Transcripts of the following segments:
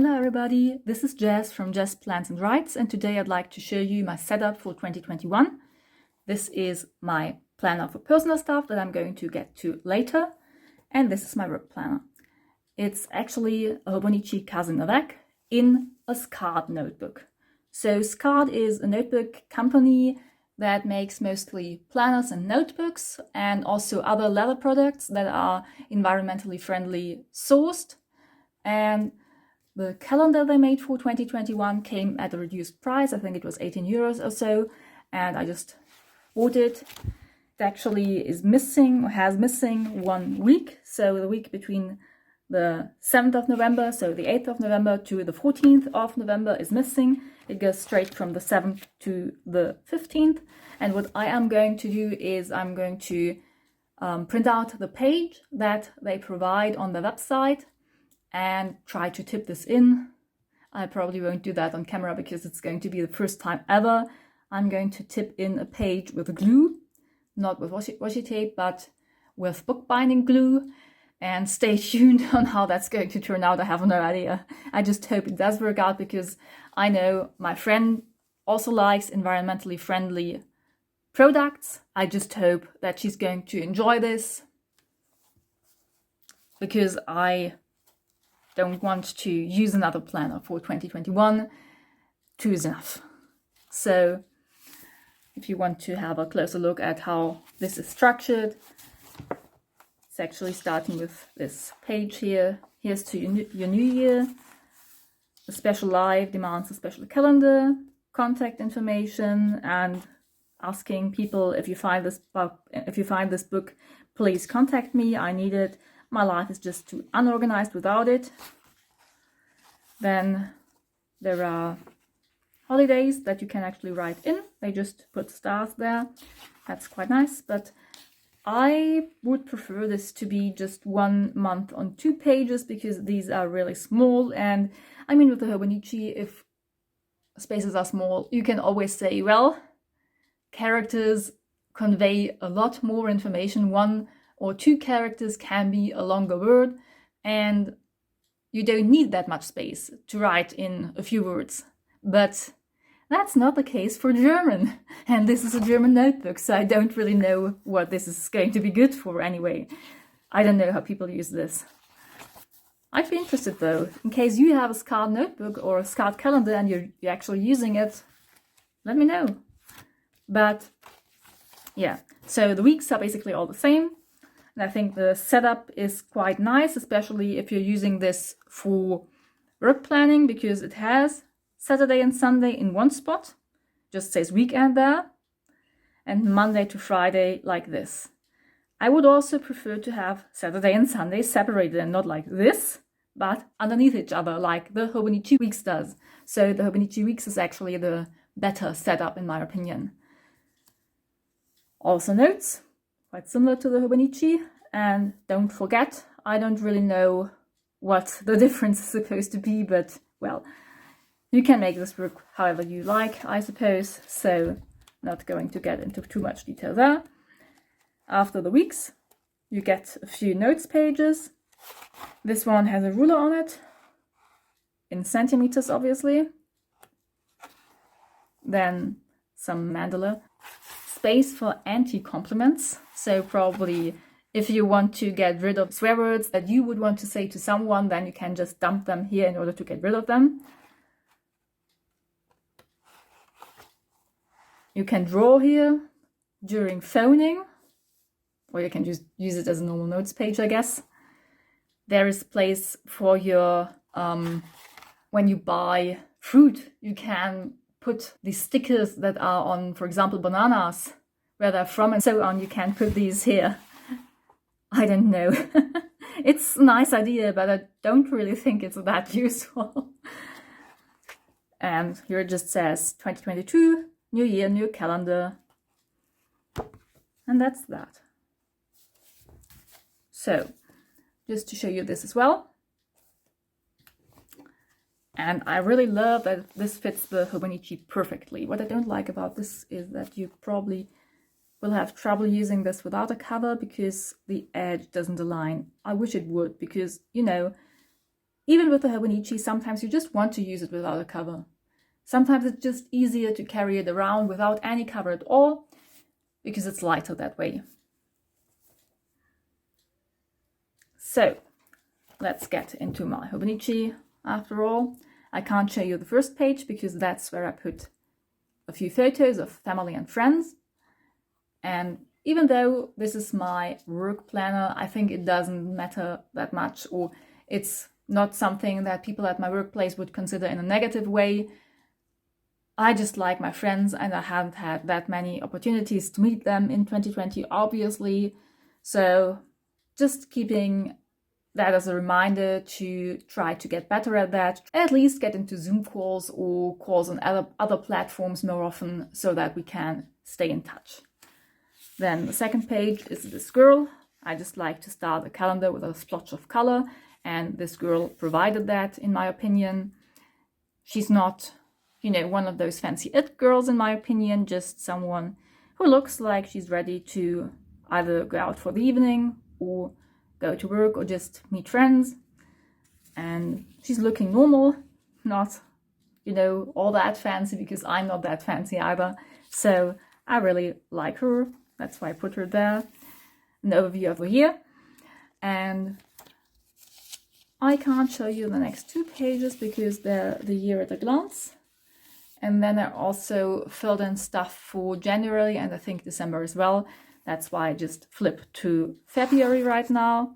Hello everybody, this is Jess from Jess Plans and Writes, and today I'd like to show you my setup for 2021. This is my planner for personal stuff that I'm going to get to later, and this is my work planner. It's actually a Hobonichi Cousin Avec in a skaard notebook. So skaard is a notebook company that makes mostly planners and notebooks and also other leather products that are environmentally friendly sourced. And the calendar they made for 2021 came at a reduced price. I think it was 18 euros or so, and I just bought it. It actually is missing, or has missing 1 week. So the week between the 7th of November, so the 8th of November to the 14th of November is missing. It goes straight from the 7th to the 15th. And what I am going to do is I'm going to print out the page that they provide on the website and try to tip this in. I probably won't do that on camera because it's going to be the first time ever. I'm going to tip in a page with glue, not with washi tape, but with bookbinding glue. And stay tuned on how that's going to turn out. I have no idea. I just hope it does work out because I know my friend also likes environmentally friendly products. I just hope that she's going to enjoy this because I don't want to use another planner for 2021. 2 is enough. So if you want to have a closer look at how this is structured, it's actually starting with this page here. Here's to your new year. The special live demands a special calendar, contact information, and asking people if you find this book, please contact me. I need it. My life is just too unorganized without it. Then there are holidays that you can actually write in. They just put stars there. That's quite nice, but I would prefer this to be just 1 month on 2 pages because these are really small. And I mean, with the Hobonichi, if spaces are small, you can always say, well, characters convey a lot more information. 1 or 2 characters can be a longer word, and you don't need that much space to write in a few words. But that's not the case for German, and this is a German notebook, so I don't really know what this is going to be good for anyway. I don't know how people use this. I'd be interested though, in case you have a skaard notebook or a skaard calendar and you're actually using it, let me know. But yeah, so the weeks are basically all the same, and I think the setup is quite nice, especially if you're using this for work planning, because it has Saturday and Sunday in one spot, just says weekend there, and Monday to Friday like this. I would also prefer to have Saturday and Sunday separated and not like this, but underneath each other like the Hobonichi Weeks does. So the Hobonichi Weeks is actually the better setup in my opinion. Also notes, quite similar to the Hobonichi, and don't forget, I don't really know what the difference is supposed to be, but well, you can make this work however you like, I suppose, so not going to get into too much detail there. After the weeks, you get a few notes pages. This one has a ruler on it, in centimeters obviously. Then some mandala. Space for anti-compliments, so probably if you want to get rid of swear words that you would want to say to someone, then you can just dump them here in order to get rid of them. You can draw here during phoning, or you can just use it as a normal notes page, I guess. There is place for your, when you buy fruit, you can put these stickers that are on, for example, bananas, where they're from and so on. You can put these here. I don't know. It's a nice idea, but I don't really think it's that useful. And here it just says 2022. New year, new calendar, and that's that. So, just to show you this as well. And I really love that this fits the Hobonichi perfectly. What I don't like about this is that you probably will have trouble using this without a cover because the edge doesn't align. I wish it would, because, you know, even with the Hobonichi, sometimes you just want to use it without a cover. Sometimes it's just easier to carry it around without any cover at all, because it's lighter that way. So let's get into my Hobonichi. After all, I can't show you the first page because that's where I put a few photos of family and friends. And even though this is my work planner, I think it doesn't matter that much, or it's not something that people at my workplace would consider in a negative way. I just like my friends, and I haven't had that many opportunities to meet them in 2020, obviously. So just keeping that as a reminder to try to get better at that, at least get into Zoom calls or calls on other platforms more often so that we can stay in touch. Then the second page is this girl. I just like to start a calendar with a splotch of color, and this girl provided that, in my opinion. She's not, one of those fancy it girls, in my opinion, just someone who looks like she's ready to either go out for the evening or go to work or just meet friends. And she's looking normal, not, all that fancy, because I'm not that fancy either. So I really like her. That's why I put her there. An overview over here. And I can't show you the next 2 pages because they're the year at a glance. And then I also filled in stuff for January and I think December as well. That's why I just flipped to February right now.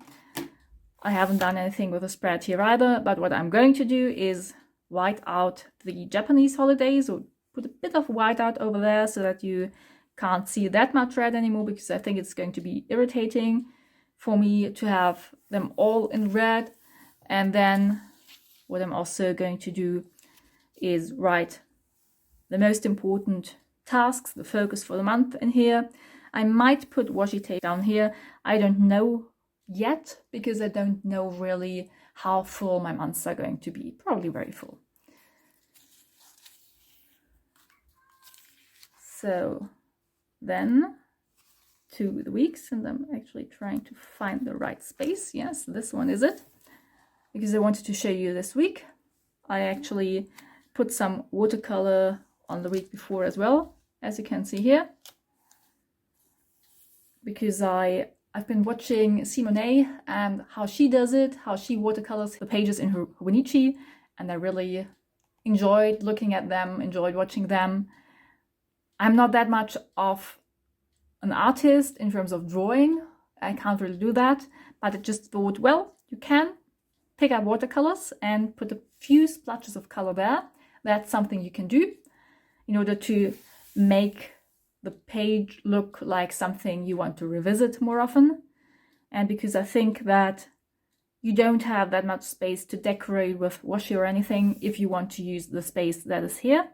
I haven't done anything with the spread here either, but what I'm going to do is white out the Japanese holidays, or put a bit of white out over there so that you can't see that much red anymore, because I think it's going to be irritating for me to have them all in red. And then what I'm also going to do is write the most important tasks, the focus for the month in here. I might put washi tape down here. I don't know yet, because I don't know really how full my months are going to be. Probably very full. So then to the weeks, and I'm actually trying to find the right space. Yes, this one is it, because I wanted to show you this week. I actually put some watercolor on the week before as well, as you can see here, because I've been watching Simone and how she does it, how she watercolors the pages in her Hobonichi, and I really enjoyed looking at them, enjoyed watching them. I'm not that much of an artist in terms of drawing. I can't really do that, but I just thought, well, you can pick up watercolors and put a few splotches of color there. That's something you can do in order to make the page look like something you want to revisit more often. And because I think that you don't have that much space to decorate with washi or anything if you want to use the space that is here.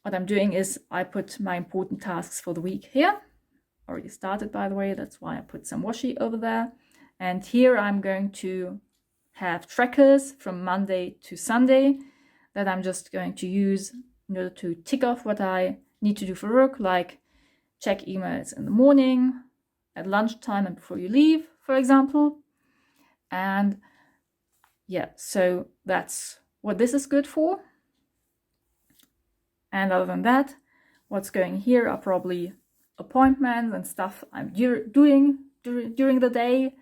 What I'm doing is I put my important tasks for the week here. Already started, by the way, that's why I put some washi over there. And here I'm going to have trackers from Monday to Sunday that I'm just going to use in order to tick off what I need to do for work, like check emails in the morning, at lunchtime and before you leave, for example. And yeah, so that's what this is good for. And other than that, what's going here are probably appointments and stuff I'm doing during the day.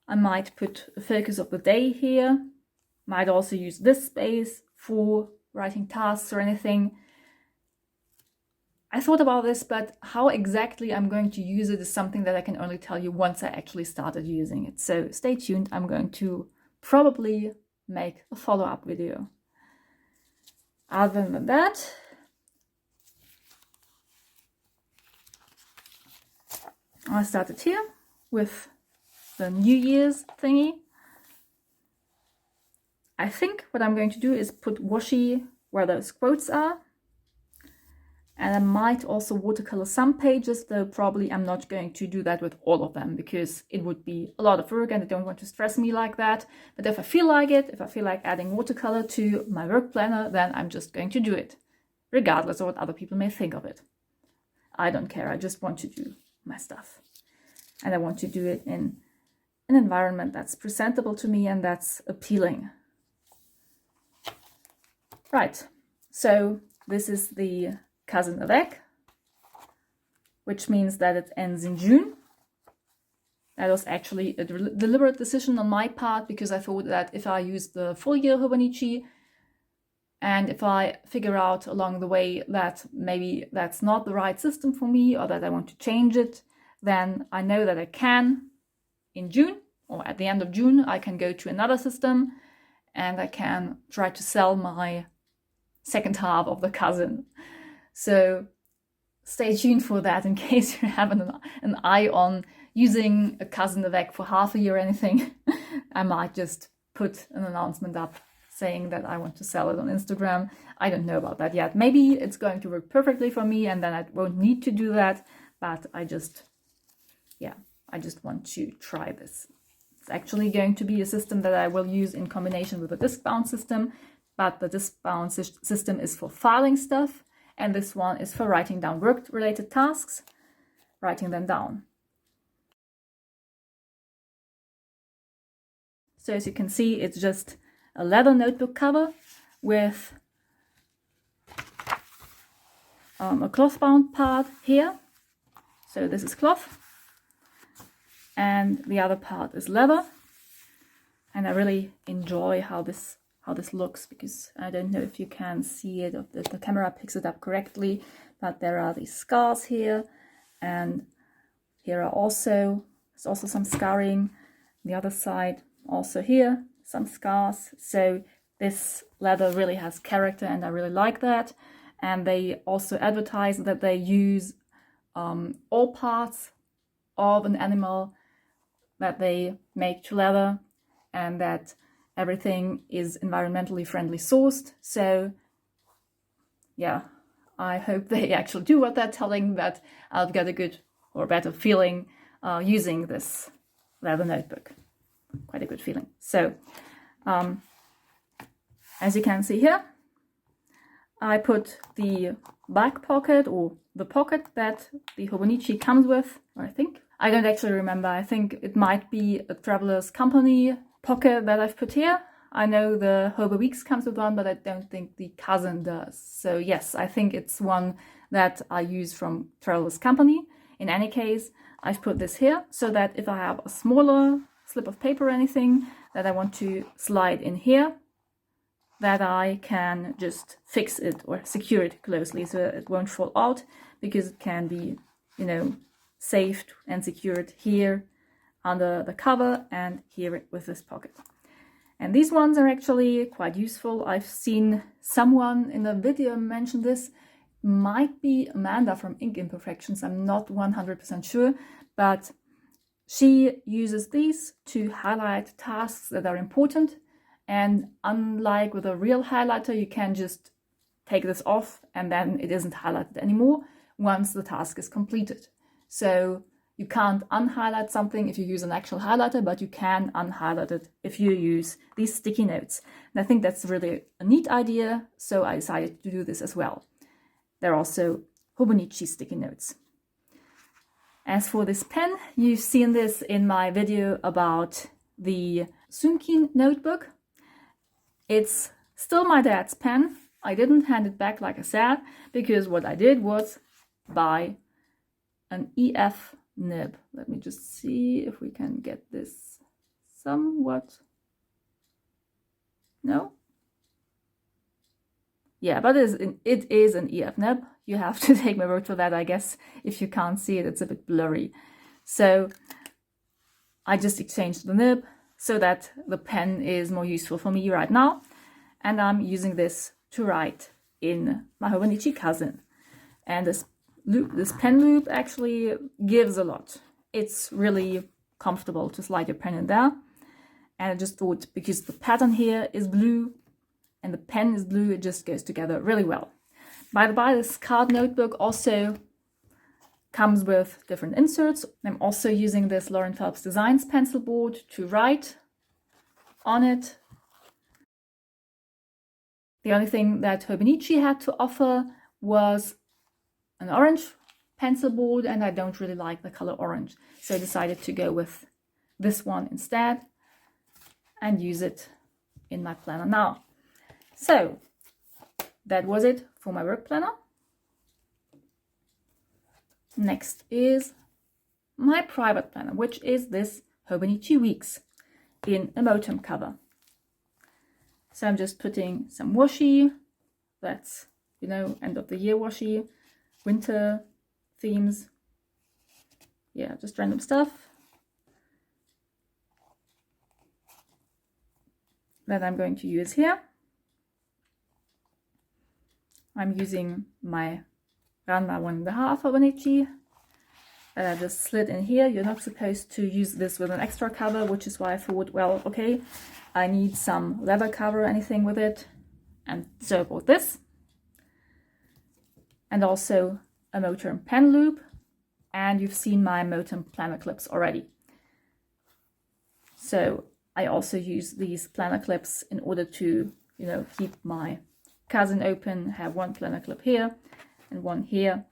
I might put a focus of the day here. Might also use this space for writing tasks or anything. I thought about this, but how exactly I'm going to use it is something that I can only tell you once I actually started using it. So stay tuned. I'm going to probably make a follow-up video. Other than that, I started here with the New Year's thingy. I think what I'm going to do is put washi where those quotes are. And I might also watercolor some pages, though probably I'm not going to do that with all of them because it would be a lot of work and I don't want to stress me like that. But if I feel like it, if I feel like adding watercolor to my work planner, then I'm just going to do it, regardless of what other people may think of it. I don't care, I just want to do my stuff. And I want to do it in an environment that's presentable to me and that's appealing. Right, so this is the Cousin Avec, which means that it ends in June. That was actually a deliberate decision on my part, because I thought that if I use the full year Hobonichi, and if I figure out along the way that maybe that's not the right system for me, or that I want to change it, then I know that I can, in June, or at the end of June, I can go to another system and I can try to sell my second half of the cousin. So stay tuned for that in case you have an eye on using a Cousin Avec for half a year or anything. I might just put an announcement up saying that I want to sell it on Instagram. I don't know about that yet. Maybe it's going to work perfectly for me and then I won't need to do that, but I just want to try this. It's actually going to be a system that I will use in combination with a disc-bound system, but the disc-bound system is for filing stuff, and this one is for writing down work-related tasks, writing them down. So as you can see, it's just a leather notebook cover with a cloth-bound part here. So this is cloth, and the other part is leather. And I really enjoy how this looks, because I don't know if you can see it, if the camera picks it up correctly, but there are these scars here, and here are there's also some scarring. The other side, also here, some scars. So this leather really has character, and I really like that. And they also advertise that they use all parts of an animal that they make to leather, and that everything is environmentally friendly sourced. So yeah, I hope they actually do what they're telling, that I'll get a good or better feeling using this leather notebook. Quite a good feeling. So as you can see here, I put the back pocket, or the pocket that the Hobonichi comes with, I think. I don't actually remember. I think it might be a Traveler's Company pocket that I've put here. I know the Hobonichi Weeks comes with one, but I don't think the Cousin does. So yes, I think it's one that I use from Traveler's Company. In any case, I've put this here so that if I have a smaller slip of paper or anything that I want to slide in here, that I can just fix it or secure it closely so it won't fall out, because it can be, saved and secured here under the cover and here with this pocket. And these ones are actually quite useful. I've seen someone in a video mention this. Might be Amanda from Ink Imperfections, I'm not 100% sure, but she uses these to highlight tasks that are important. And unlike with a real highlighter, you can just take this off and then it isn't highlighted anymore once the task is completed. So you can't unhighlight something if you use an actual highlighter, but you can unhighlight it if you use these sticky notes. And I think that's really a neat idea, so I decided to do this as well. There are also Hobonichi sticky notes. As for this pen, you've seen this in my video about the Sunkin notebook. It's still my dad's pen. I didn't hand it back, like I said, because what I did was buy an EF nib. Let me just see if we can get this somewhat. No? Yeah, but it is an EF nib. You have to take my word for that, I guess. If you can't see it, it's a bit blurry. So I just exchanged the nib so that the pen is more useful for me right now. And I'm using this to write in my Hobonichi Cousin. And this pen loop actually gives a lot. It's really comfortable to slide your pen in there. And I just thought, because the pattern here is blue and the pen is blue, it just goes together really well. By the by, this skaard notebook also comes with different inserts. I'm also using this Lauren Phelps Designs pencil board to write on it. The only thing that Hobonichi had to offer was an orange pencil board, and I don't really like the color orange, so I decided to go with this one instead and use it in my planner now. So that was it for my work planner. Next is my private planner, which is this Hobonichi Weeks in a Moterm cover. So I'm just putting some washi, that's, you know, end of the year washi, winter themes, yeah, just random stuff. That I'm going to use here. I'm using my Ranma 1.5 Hobonichi that I just slid in here. You're not supposed to use this with an extra cover, which is why I thought, well, okay, I need some leather cover or anything with it. And so I bought this. And also a Moterm pen loop. And you've seen my Moterm planner clips already. So I also use these planner clips in order to, you know, keep my cousin open, have one planner clip here and one here,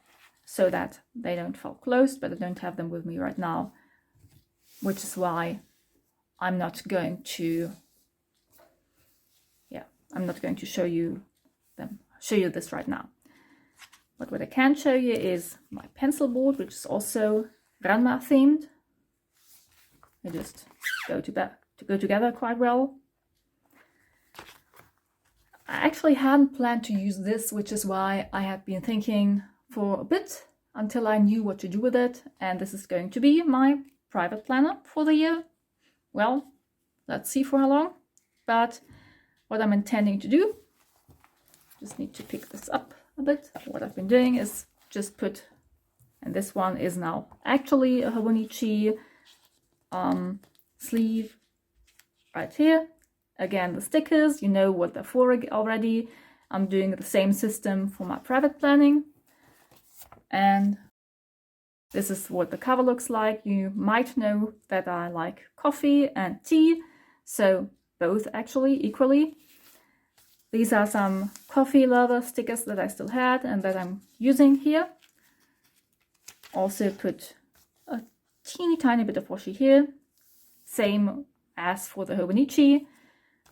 so that they don't fall closed, but I don't have them with me right now, which is why I'm not going to, I'm not going to show you this right now. But what I can show you is my pencil board, which is also Ranma themed. They just go together quite well. I actually hadn't planned to use this, which is why I had been thinking for a bit until I knew what to do with it. And this is going to be my private planner for the year. Well, let's see for how long. But what I'm intending to do, just need to pick this up a bit. What I've been doing is just put, and this one is now actually a Hobonichi sleeve right here. Again, the stickers, you know what they're for already. I'm doing the same system for my private planning. And this is what the cover looks like. You might know that I like coffee and tea, so both actually equally. These are some coffee leather stickers that I still had and that I'm using here. Also put a teeny tiny bit of washi here. Same as for the Hobonichi.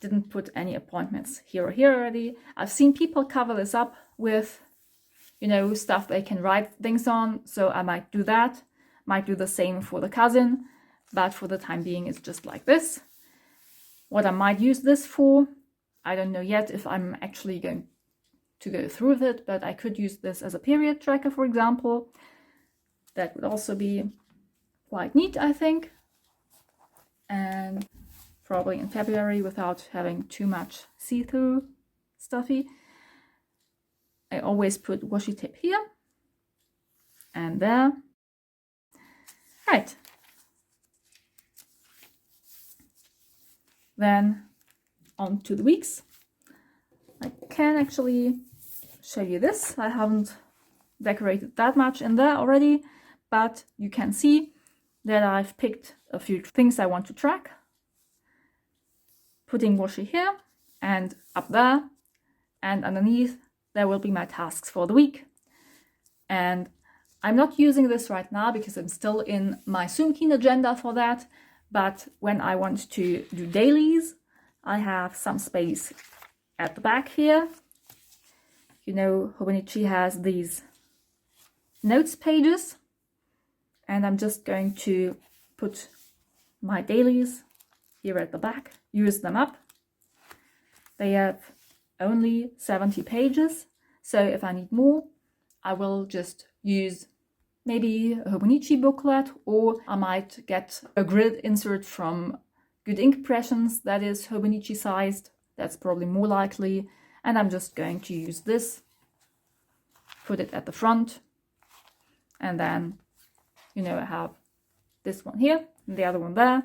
Didn't put any appointments here or here already. I've seen people cover this up with, you know, stuff they can write things on, so I might do that. Might do the same for the cousin, but for the time being it's just like this. What I might use this for, I don't know yet if I'm actually going to go through with it, but I could use this as a period tracker, for example. That would also be quite neat, I think. And probably in February without having too much see-through stuffy. I always put washi tape here and there. Right. Then on to the weeks. I can actually show you this. I haven't decorated that much in there already, but you can see that I've picked a few things I want to track. Putting washi here and up there, and underneath there will be my tasks for the week. And I'm not using this right now because I'm still in my Zoom-keen agenda for that, but when I want to do dailies, I have some space at the back here. You know, Hobonichi has these notes pages, and I'm just going to put my dailies here at the back, use them up. They have only 70 pages, so if I need more, I will just use maybe a Hobonichi booklet, or I might get a grid insert from Good Ink Impressions that is Hobonichi sized. That's probably more likely. And I'm just going to use this, put it at the front, and then, you know, I have this one here and the other one there.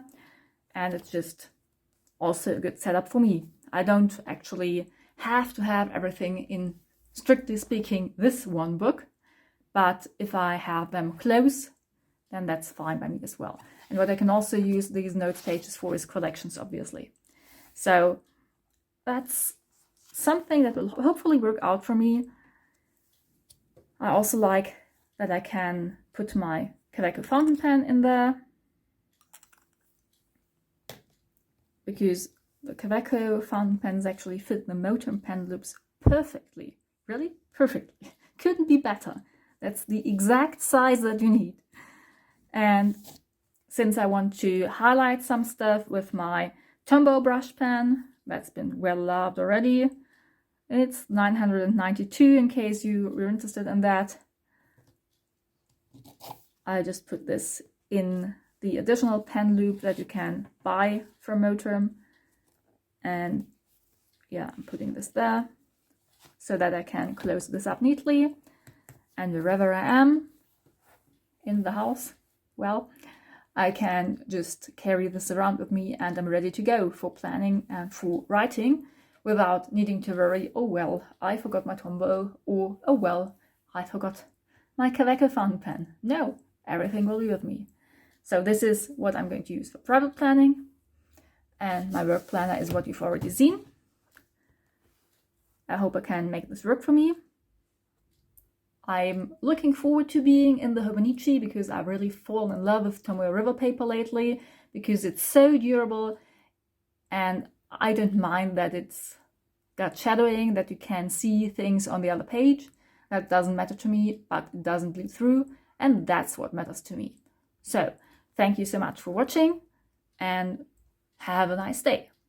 And it's just also a good setup for me. I don't actually have to have everything in, strictly speaking, this one book. But if I have them close, then that's fine by me as well. And what I can also use these notes pages for is collections, obviously. So that's something that will hopefully work out for me. I also like that I can put my Kaweco fountain pen in there. because the Kaweco fountain pens actually fit the Moterm pen loops perfectly. Really? Perfectly. Couldn't be better. That's the exact size that you need. And since I want to highlight some stuff with my Tombow brush pen, that's been well loved already. It's 992 in case you were interested in that. I just put this in the additional pen loop that you can buy from Moterm. And yeah, I'm putting this there so that I can close this up neatly. And wherever I am in the house, well, I can just carry this around with me and I'm ready to go for planning and for writing without needing to worry, oh well, I forgot my Tombow, or oh well, I forgot my Kaweco fountain pen. No, everything will be with me. So this is what I'm going to use for private planning, and my work planner is what you've already seen. I hope I can make this work for me. I'm looking forward to being in the Hobonichi because I've really fallen in love with Tomoe River paper lately because it's so durable, and I don't mind that it's got shadowing, that you can see things on the other page. That doesn't matter to me, but it doesn't bleed through, and that's what matters to me. So, thank you so much for watching, and have a nice day.